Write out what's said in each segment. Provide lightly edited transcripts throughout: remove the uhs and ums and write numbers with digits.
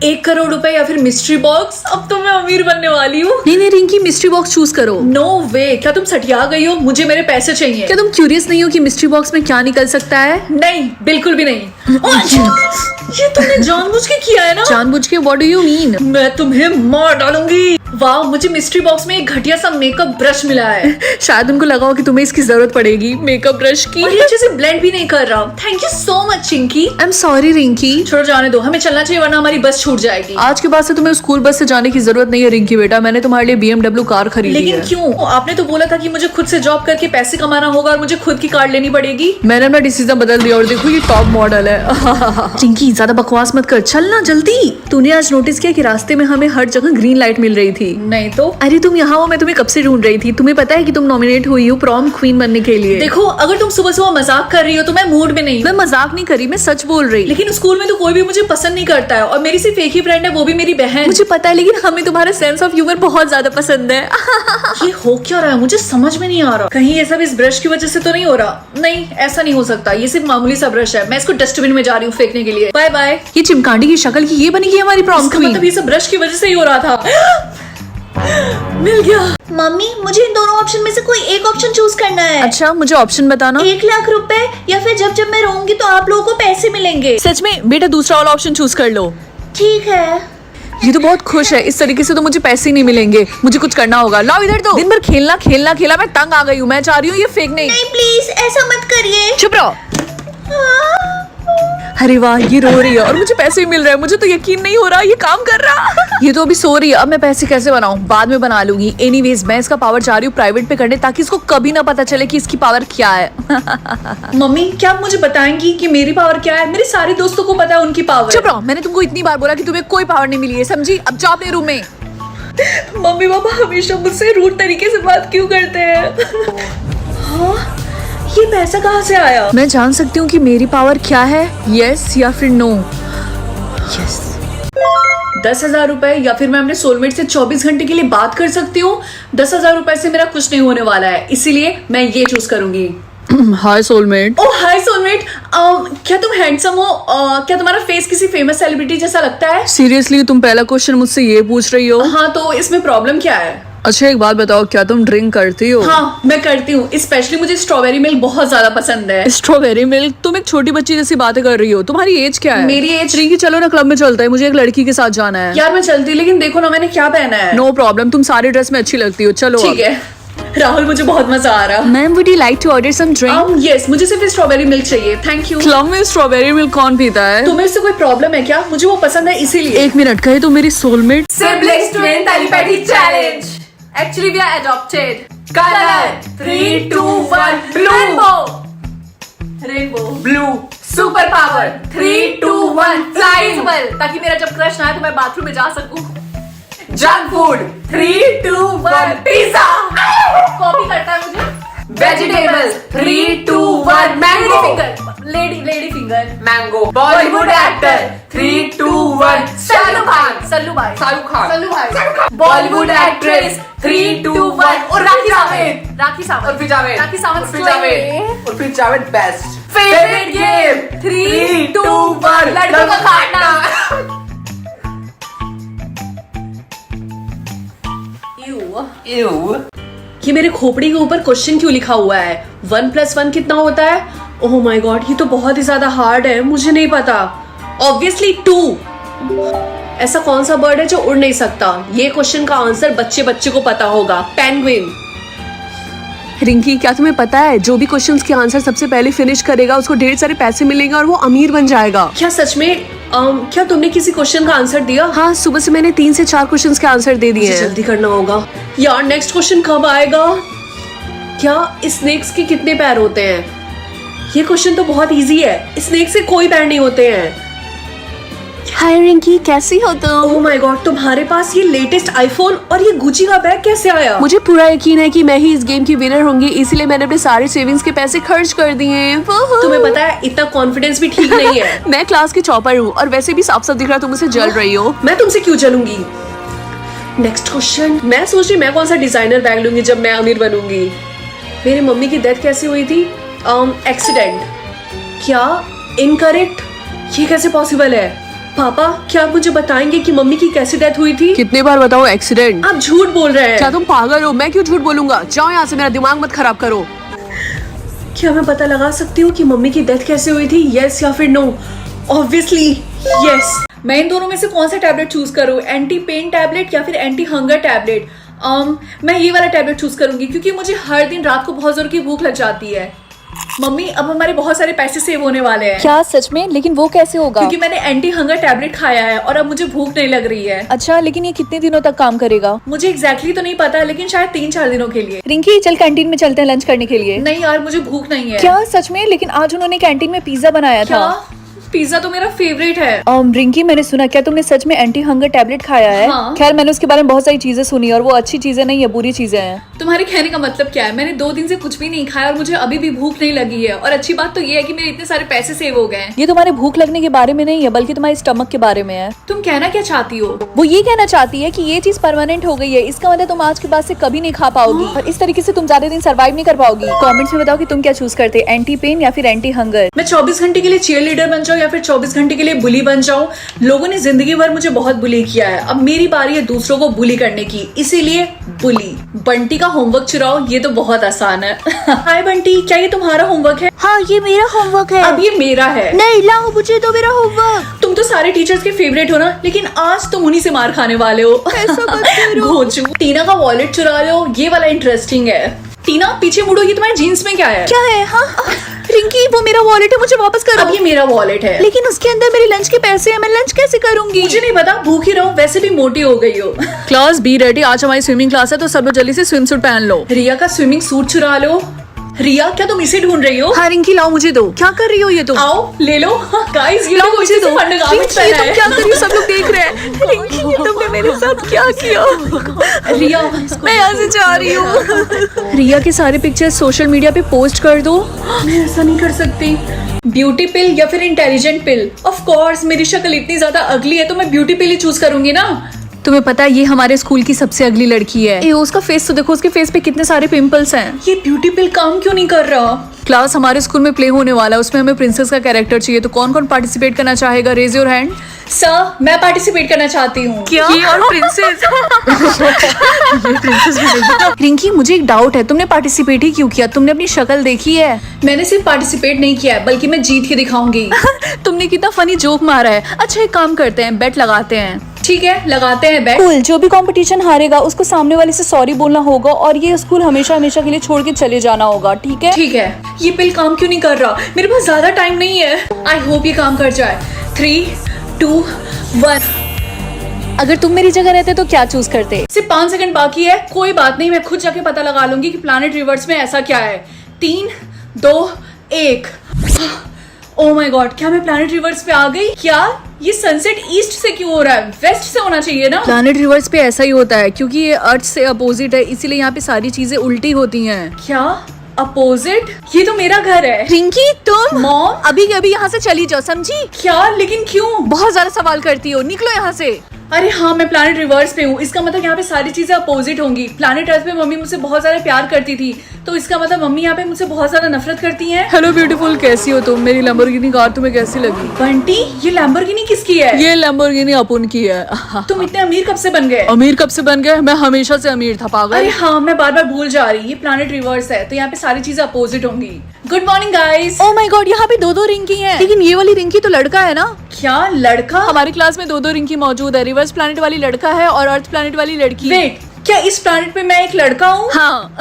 1 करोड़ रुपए या फिर मिस्ट्री बॉक्स? अब तो मैं अमीर बनने वाली हूँ। नहीं नहीं रिंकी, मिस्ट्री बॉक्स चूज करो। नो वे, क्या तुम सठिया गई हो? मुझे मेरे पैसे चाहिए। क्या तुम क्यूरियस नहीं हो कि मिस्ट्री बॉक्स में क्या निकल सकता है? नहीं, बिल्कुल भी नहीं। ये तुमने जानबूझ के किया है ना? जानबूझ के? What do you mean? मैं तुम्हें मार डालूंगी। वाह, मुझे मिस्ट्री बॉक्स में एक घटिया सा मेकअप ब्रश मिला है। शायद उनको लगा हो कि तुम्हें इसकी जरूरत पड़ेगी, मेकअप ब्रश की। और ये अच्छे से ब्लेंड भी नहीं कर रहा। Thank you so much Chinki. I am sorry Rinki. छोड़ो, जाने दो, हमें चलना चाहिए वरना हमारी बस छूट जाएगी। आज के बाद से तुम्हें स्कूल बस से जाने की जरूरत नहीं है रिंकी बेटा, मैंने तुम्हारे लिए BMW कार खरीदी लेकिन है। क्यों? आपने तो बोला था कि मुझे खुद से जॉब करके पैसे कमाना होगा और मुझे खुद की कार लेनी पड़ेगी। मैंने अपना डिसीजन बदल दिया और देखो ये टॉप मॉडल है। रिंकी ज्यादा बकवास मत कर, चलना जल्दी। तूने आज नोटिस किया कि रास्ते में हमें हर जगह ग्रीन लाइट मिल रही थी? नहीं तो। अरे तुम यहाँ हो, मैं तुम्हें कब से ढूंढ रही थी। तुम्हें पता है कि तुम नॉमिनेट हुई हो प्रॉम क्वीन बनने के लिए। देखो, अगर तुम सुबह सुबह मजाक कर रही हो तो मैं मूड में नहीं। मैं मजाक नहीं करी, मैं सच बोल रही। लेकिन स्कूल में तो कोई भी मुझे पसंद नहीं करता है और मेरी सिर्फ एक ही फ्रेंड है, वो भी मेरी बहन। मुझे पता है, लेकिन हमें तुम्हारा सेंस ऑफ ह्यूमर बहुत ज्यादा पसंद है। ये हो क्या रहा है? मुझे समझ में नहीं आ रहा। कहीं ये सब इस ब्रश की वजह से तो नहीं हो रहा? नहीं, ऐसा नहीं हो सकता। ये सिर्फ मामूली सा ब्रश है। मैं इसको डस्टबिन में जा रही हूँ फेंकने के लिए। Bye bye. ये चिमकांडी की शक्ल की ये बनेगी हमारी प्रॉम क्वीन। मतलब ये सब ब्रश की वजह से ही हो रहा था। मिल गया। मम्मी, मुझे इन दोनों ऑप्शन में से कोई एक ऑप्शन चूज करना है। अच्छा, मुझे ऑप्शन बताना। 1 लाख रुपए या फिर जब जब मैं रहूंगी तो आप लोगों को पैसे मिलेंगे। सच में बेटा, दूसरा वाला ऑप्शन चूज कर लो। ठीक है। ये तो बहुत खुश है, इस तरीके से तो मुझे पैसे ही नहीं मिलेंगे। मुझे कुछ करना होगा। लाओ इधर दो। दिन भर खेलना खेलना खेला, मैं तंग आ गई हूँ। मैं चाह रही हूँ ये फेंकने। नहीं प्लीज, ऐसा मत करिए। चुप रहो। अरे वाह, ये रो रही है और मुझे पैसे भी मिल रहे हैं। मुझे तो यकीन नहीं हो रहा ये काम कर रहा। ये तो अभी सो रही है। अब मैं पैसे कैसे बनाऊं? बाद में बना लूंगी। एनीवेज, मैं इसका पावर चाह रही हूँ प्राइवेट पे करने, ताकि इसको कभी ना पता चले कि इसकी पावर क्या है। मम्मी, क्या आप मुझे बताएंगी कि मेरी पावर क्या है? मेरे सारे दोस्तों को पता है उनकी पावर। चुप रहो, मैंने तुमको इतनी बार बोला कि तुम्हें कोई पावर नहीं मिली है, समझी? अब जाओ अपने रूम में। मम्मी पापा हमेशा मुझसे रूड तरीके से बात क्यों करते हैं? हाँ, ये पैसा कहाँ से आया? मैं जान सकती हूँ कि मेरी पावर क्या है? यस या फिर नो? यस। 10,000 रुपए या फिर मैं अपने सोलमेट से 24 घंटे के लिए बात कर सकती हूँ। 10,000 रुपए से मेरा कुछ नहीं होने वाला है, इसीलिए मैं ये चूज करूंगी। हाय सोलमेट। ओह हाय सोलमेट। क्या तुम हैंडसम हो? क्या तुम्हारा फेस किसी फेमस सेलिब्रिटी जैसा लगता है? सीरियसली तुम पहला क्वेश्चन मुझसे ये पूछ रही हो? हाँ, तो इसमें प्रॉब्लम क्या है? अच्छा एक बात बताओ, क्या तुम ड्रिंक करती हो? हाँ, मैं करती हूँ। स्पेशली मुझे स्ट्रॉबेरी मिल्क बहुत ज्यादा पसंद है। Strawberry milk? तुम एक छोटी बच्ची जैसी बातें कर रही हो। तुम्हारी एज क्या है? मेरी एज? रिंकी चलो ना, क्लब में चलता है, मुझे एक लड़की के साथ जाना है। यार मैं चलती, लेकिन देखो ना मैंने क्या पहना है। नो प्रॉब्लम, तुम सारी ड्रेस में अच्छी लगती हो। चलो ठीक है राहुल, मुझे बहुत मजा आ रहा। Ma'am, would you like to order some drink? Yes, मुझे सिर्फ स्ट्रॉबेरी मिल्क चाहिए, थैंक यू। क्लब में स्ट्रॉबेरी मिल्क कौन पीता है? तुम्हें इससे कोई प्रॉब्लम है क्या? मुझे वो पसंद है इसीलिए। एक मिनट, कहे तो मेरी soulmate. Siblings twin telepathy challenge. Actually we are adopted. Color 3, 2, 1. Blue. Rainbow. Blue. Super power 3, 2, 1. Fly. ताकि मेरा जब क्रश ना आए तो मैं बाथरूम में जा सकूं। Junk food 3, 2, 1. Pizza. कॉपी करता है मुझे। Vegetables 3, 2, 1. Mango. Lady finger. Mango. Bollywood actor 3, 2, 1. Sallu भाई। Bollywood actress 3, 2, 1. और राखी सावंत। और फिर जावेद बेस्ट। Favorite game 3, 2, 1. लड़कों का काटना। ये मेरे खोपड़ी के ऊपर क्वेश्चन क्यों लिखा हुआ है? 1 + 1 कितना होता है? ओह माय गॉड, ये तो बहुत ही ज्यादा हार्ड है, मुझे नहीं पता। ऑब्वियसली 2। ऐसा कौन सा बर्ड है जो उड़ नहीं सकता? ये क्वेश्चन का आंसर बच्चे को पता होगा। पेंगुइन। रिंकी, क्या तुम्हें पता है जो भी क्वेश्चंस के आंसर सबसे पहले फिनिश करेगा उसको ढेर सारे पैसे मिलेंगे और वो अमीर बन जाएगा। क्या सच में? क्या तुमने किसी क्वेश्चन का आंसर दिया? हाँ, सुबह से मैंने 3 से 4 क्वेश्चंस के आंसर दे दिए हैं। जल्दी करना होगा यार। नेक्स्ट क्वेश्चन कब आएगा? क्या स्नेक्स के कितने पैर होते हैं? ये क्वेश्चन तो बहुत इजी है। स्नेक से कोई पैर नहीं होते हैं। हाय रिंकी, कैसी हो तुम? ओह माय गॉड, तुम्हारे पास ये लेटेस्ट आईफोन और ये गुची का बैग कैसे आया? मुझे पूरा यकीन है कि मैं ही इस गेम की विनर होंगी, इसीलिए मैंने अपने सारे सेविंग्स के पैसे खर्च कर दिए। तुम्हें पता है इतना कॉन्फिडेंस भी ठीक नहीं है। मैं क्लास की टॉपर हूँ और वैसे भी साफ साफ दिख रहा तुम मुझसे जल रही हो। मैं तुमसे क्यों जलूंगी? Next question. मैं सोच रही मैं कौन सा डिजाइनर बैग लूंगी जब मैं अमीर बनूंगी। मेरी मम्मी की डेथ कैसे हुई थी? एक्सीडेंट। क्या? इनकरेक्ट। ये कैसे पॉसिबल है? पापा, क्या आप मुझे बताएंगे कि मम्मी की कैसे डेथ हुई थी? कितने बार बताओ एक्सीडेंट? आप झूठ बोल रहे हैं। क्या तुम पागल हो? मैं क्यों झूठ बोलूंगा? जाओ यहाँ से, मेरा दिमाग मत खराब करो। क्या मैं पता लगा सकती हूँ कि मम्मी की डेथ कैसे हुई थी? यस या फिर नो? Obviously yes. मैं इन दोनों में से कौन सा टैबलेट चूज करूँ? एंटी पेन टैबलेट या फिर एंटी हंगर टैबलेट? मैं ये वाला टैबलेट चूज करूंगी क्योंकि मुझे हर दिन रात को बहुत जोर की भूख लग जाती है। मम्मी, अब हमारे बहुत सारे पैसे सेव होने वाले हैं। क्या सच में? लेकिन वो कैसे होगा? क्योंकि मैंने एंटी हंगर टैबलेट खाया है और अब मुझे भूख नहीं लग रही है। अच्छा, लेकिन ये कितने दिनों तक काम करेगा? मुझे एग्जैक्टली तो नहीं पता, लेकिन शायद 3-4 दिनों के लिए। रिंकी, चल कैंटीन में चलते हैं लंच करने के लिए। नहीं यार, मुझे भूख नहीं है। क्या सच में? लेकिन आज उन्होंने कैंटीन में पिज्जा बनाया क्या? था। पिज्जा तो मेरा फेवरेट है। रिंकी, मैंने सुना, क्या तुमने सच में एंटी हंगर टैबलेट खाया है? हाँ। खैर, मैंने उसके बारे में बहुत सारी चीजें सुनी और वो अच्छी चीजें नहीं है, बुरी चीजें हैं। तुम्हारे कहने का मतलब क्या है? मैंने 2 दिन से कुछ भी नहीं खाया और मुझे अभी भी भूख नहीं लगी है। और अच्छी बात तो ये है कि मेरे इतने सारे पैसे सेव हो गए हैं। ये तुम्हारे भूख लगने के बारे में नहीं है, बल्कि तुम्हारे स्टमक के बारे में है। तुम कहना क्या चाहती हो? वो ये कहना चाहती है कि ये चीज परमानेंट हो गई है, इसका मतलब तुम आज के बाद से कभी नहीं खा पाओगी और इस तरीके से तुम ज्यादा दिन सर्वाइव नहीं कर पाओगी। कमेंट्स में बताओ कि तुम क्या चूज करते, एंटी पेन या फिर एंटी हंगर। मैं 24 घंटे के लिए चीयर लीडर बन जाऊं या फिर 24 घंटे के लिए बुली बन जाऊं? लोगों ने जिंदगी भर मुझे बहुत बुली किया है, अब मेरी बारी है दूसरों को बुली करने की, इसीलिए बुली। बंटी का होमवर्क चुराओ, ये तो बहुत आसान है। हाय बंटी, क्या ये तुम्हारा होमवर्क है? हाँ, ये मेरा होमवर्क है। अब ये मेरा है। नहीं लाओ, मुझे तो मेरा होमवर्क। तुम तो सारे टीचर्स के फेवरेट हो ना, लेकिन आज तुम उन्हीं से मार खाने वाले हो। ऐसा मत करो। घोंचू। टीना का वॉलेट चुरा लो, ये वाला इंटरेस्टिंग है। टीना, पीछे मुड़ो, ये तुम्हारे जीन्स में क्या है? क्या है? हाँ रिंकी, वो मेरा वॉलेट है, मुझे वापस करो। अब ये मेरा वॉलेट है। लेकिन उसके अंदर मेरे लंच के पैसे हैं, मैं लंच कैसे करूंगी? मुझे नहीं पता, भूखी रहो, वैसे भी मोटी हो गई हो। क्लास बी रेडी, आज हमारी स्विमिंग क्लास है तो सब लोग जल्दी से स्विम सूट पहन लो। रिया का स्विमिंग सूट चुरा लो। रिया, क्या तुम इसे ढूंढ रही हो? हाँ रिंकी, लाओ, मुझे दो। क्या कर रही हो ये तुम? आओ ले लो। गाइस, ये लाओ, देखो, मुझे इसी दो। से फंड गारमेंट्स रिंकी, पहना तुम है। क्या कर रही हो? सब लोग देख रहे हैं। रिंकी, ये तुमने मेरे साथ क्या किया? रिया, मैं यहाँ से जा रही हूँ। रिया के सारे पिक्चर्स सोशल मीडिया पे पोस्ट कर दो। मैं ऐसा नहीं कर सकती। ब्यूटी पिल या फिर इंटेलिजेंट पिल? ऑफ कोर्स, मेरी शक्ल इतनी ज्यादा अगली है तो मैं ब्यूटी पिल ही चूज करूंगी ना। तुम्हें पता है ये हमारे स्कूल की सबसे अगली लड़की है। ए, उसका फेस तो देखो, उसके फेस पे कितने सारे पिंपल्स हैं। ये ब्यूटी पिल काम क्यों नहीं कर रहा? क्लास हमारे स्कूल में प्ले होने वाला है, उसमें हमें प्रिंसेस का कैरेक्टर चाहिए, तो कौन कौन पार्टिसिपेट करना चाहेगा? Raise your hand. सर, मैं पार्टिसिपेट करना चाहती हूँ। क्या? ये और प्रिंसेस? रिंकी, मुझे एक डाउट है, तुमने पार्टिसिपेट ही क्यों किया? तुमने अपनी शक्ल देखी है? मैंने सिर्फ पार्टिसिपेट नहीं किया है, बल्कि मैं जीत के दिखाऊंगी। तुमने कितना फनी जोक मारा है। अच्छा, एक काम करते हैं, बेट लगाते हैं। ठीक है, लगाते हैं बेट। कूल, जो भी कंपटीशन हारेगा उसको सामने वाले से सॉरी बोलना होगा और ये स्कूल हमेशा हमेशा के लिए छोड़ के चले जाना होगा, ठीक है? ठीक है। ये पिल काम क्यों नहीं कर रहा? मेरे पास ज्यादा टाइम नहीं है। आई होप ये काम कर जाए। 3, 2, 1। अगर तुम मेरी जगह रहते तो क्या चूज करते? सिर्फ 5 सेकंड बाकी है। कोई बात नहीं, मैं खुद जाके पता लगा लूंगी कि प्लैनेट रिवर्स में ऐसा क्या है। 3, 2, 1। ओह माय गॉड, क्या मैं प्लैनेट रिवर्स पे आ गई? क्या ये सनसेट ईस्ट से क्यों हो रहा है? वेस्ट से होना चाहिए ना। प्लैनेट रिवर्स पे ऐसा ही होता है क्योंकि ये अर्थ से अपोजिट है, इसीलिए यहाँ पे सारी चीजें उल्टी होती हैं। क्या अपोजिट? ये तो मेरा घर है। रिंकी, तुम मॉम, अभी अभी यहाँ से चली जाओ, समझी? क्या? लेकिन क्यों? बहुत ज्यादा सवाल करती हो, निकलो यहाँ से। अरे हाँ, मैं प्लैनेट रिवर्स पे हूँ, इसका मतलब यहाँ पे सारी चीजें अपोजिट होंगी। प्लैनेट अर्थ पे मम्मी मुझसे बहुत ज्यादा प्यार करती थी, तो इसका मतलब मम्मी यहाँ पे मुझसे बहुत ज्यादा नफरत करती हैं। हेलो ब्यूटीफुल, कैसी हो तुम? मेरी लैम्बोर्गिनी कार तुम्हें कैसी लगी? बंटी, ये लैम्बोर्गिनी किसकी है? ये लैम्बोर्गिनी अपुन की है। तुम इतने अमीर कब से बन गए? अमीर कब से बन गए? मैं हमेशा से अमीर था, पागल। अरे हाँ, मैं बार बार भूल जा रही। ये प्लैनेट रिवर्स है तो यहाँ पे सारी चीजें अपोजिट होंगी। Good morning guys. Oh my God, यहाँ पे 2-2 रिंकी हैं। लेकिन ये वाली रिंकी तो लड़का है ना? क्या लड़का? हमारी क्लास में 2-2 रिंकी मौजूद है। रिवर्स प्लैनेट वाली लड़का है और अर्थ प्लैनेट वाली लड़की। वेट, क्या इस प्लैनेट पे मैं एक लड़का हूँ? हाँ।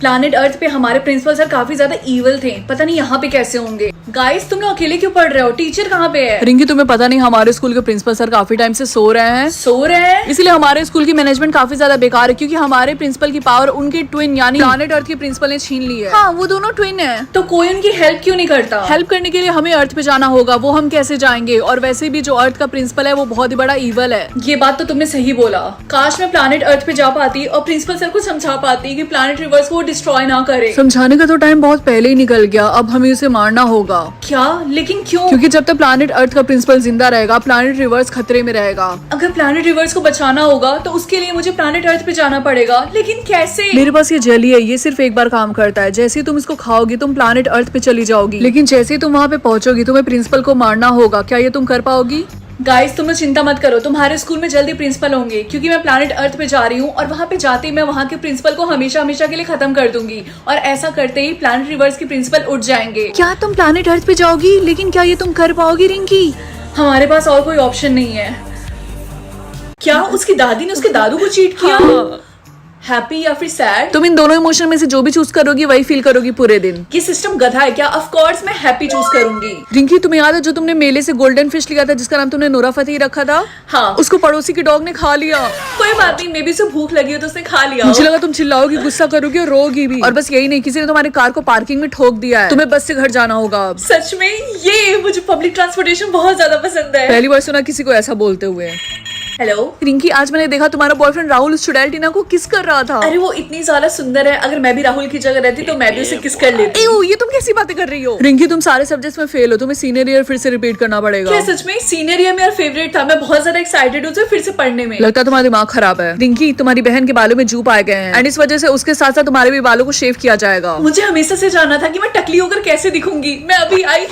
प्लैनेट अर्थ पे हमारे प्रिंसिपल सर काफी ज्यादा इविल थे, पता नहीं यहाँ पे कैसे होंगे। गाइस, तुम लोग अकेले क्यों पढ़ रहे हो? टीचर कहाँ पे है? रिंकी, तुम्हें पता नहीं, हमारे स्कूल के प्रिंसिपल सर काफी टाइम से सो रहे हैं। सो रहे हैं? इसलिए हमारे स्कूल की मैनेजमेंट काफी ज्यादा बेकार है क्योंकि हमारे प्रिंसिपल की पावर उनके ट्विन यानी प्लैनेट अर्थ के प्रिंसिपल ने छीन ली है। हाँ, वो दोनों ट्विन है। तो कोई उनकी हेल्प क्यों नहीं करता? हेल्प करने के लिए हमें अर्थ पे जाना होगा, वो हम कैसे जाएंगे? और वैसे भी जो अर्थ का प्रिंसिपल है वो बहुत ही बड़ा ईवल है। ये बात तो तुमने सही बोला। काश मैं प्लैनेट अर्थ पे जा पाती और प्रिंसिपल सर को समझा पाती कि प्लैनेट रिवर्स को डिस्ट्रॉय ना करे। समझाने का तो टाइम बहुत पहले ही निकल गया, अब हमें उसे मारना होगा। क्या? लेकिन क्यों? क्योंकि जब तक प्लैनेट अर्थ का प्रिंसिपल जिंदा रहेगा प्लैनेट रिवर्स खतरे में रहेगा। अगर प्लैनेट रिवर्स को बचाना होगा तो उसके लिए मुझे प्लैनेट अर्थ पे जाना पड़ेगा, लेकिन कैसे? मेरे पास ये जेली है, ये सिर्फ एक बार काम करता है। जैसे ही तुम इसको खाओगी तुम प्लैनेट अर्थ पे चली जाओगी, लेकिन जैसे ही तुम वहाँ पे पहुंचोगी तुम्हें प्रिंसिपल को मारना होगा। क्या ये तुम कर पाओगी? गाइस तुम लोग चिंता मत करो, तुम्हारे स्कूल में जल्दी प्रिंसिपल होंगे क्योंकि मैं प्लैनेट अर्थ पे जा रही हूँ और वहाँ पे जाते ही मैं वहाँ के प्रिंसिपल को हमेशा हमेशा के लिए खत्म कर दूंगी और ऐसा करते ही प्लैनेट रिवर्स के प्रिंसिपल उठ जाएंगे। क्या तुम प्लैनेट अर्थ पे जाओगी? लेकिन क्या ये तुम कर पाओगी रिंकी? हमारे पास और कोई ऑप्शन नहीं है। क्या उसकी दादी ने उसके दादू को चीट किया? हैप्पी या फिर सैड? तुम इन दोनों इमोशन में से जो भी चूज करोगी वही फील करोगी पूरे दिन। ये सिस्टम गधा है क्या? ऑफ कोर्स मैं हैप्पी चूज करूंगी। रिंकी तुम्हें याद है जो तुमने मेले से गोल्डन फिश लिया था जिसका नाम तुमने नोरा फतेही रखा था? हाँ। उसको पड़ोसी के डॉग ने खा लिया। कोई बात नहीं, मे बी उसे भूख लगी हो तो उसने खा लिया। मुझे लगा तुम चिल्लाओगी, गुस्सा करोगी और रोगी भी। और बस यही नहीं, किसी ने तुम्हारी कार को पार्किंग में ठोक दिया है। तुम्हें बस से घर जाना होगा। सच में? ये मुझे पब्लिक ट्रांसपोर्टेशन बहुत ज्यादा पसंद है। पहली बार सुना किसी को ऐसा बोलते हुए। हेलो रिंकी, आज मैंने देखा तुम्हारा बॉयफ्रेंड राहुल उस चुड़ैल टीना को किस कर रहा था। अरे वो इतनी ज्यादा सुंदर है, अगर मैं भी राहुल की जगह रहती तो मैं भी उसे किस कर लेती। ये तुम कैसी बातें कर रही हो? रिंकी तुम सारे सब्जेक्ट्स में फेल हो, तुम्हें सीनियर ईयर फिर से रिपीट करना पड़ेगा। क्या सच में? सीनियर ईयर मेरा फेवरेट था, मैं बहुत ज्यादा एक्साइटेड हूँ फिर से पढ़ने में। लगता है तुम्हारा दिमाग खराब है। रिंकी तुम्हारी बहन के बालों में जूप आए गए हैं एंड इस वजह से उसके साथ साथ तुम्हारे भी बालों को शेव किया जाएगा। मुझे हमेशा से जानना था कि मैं टकली होकर कैसे दिखूंगी। मैं अभी आई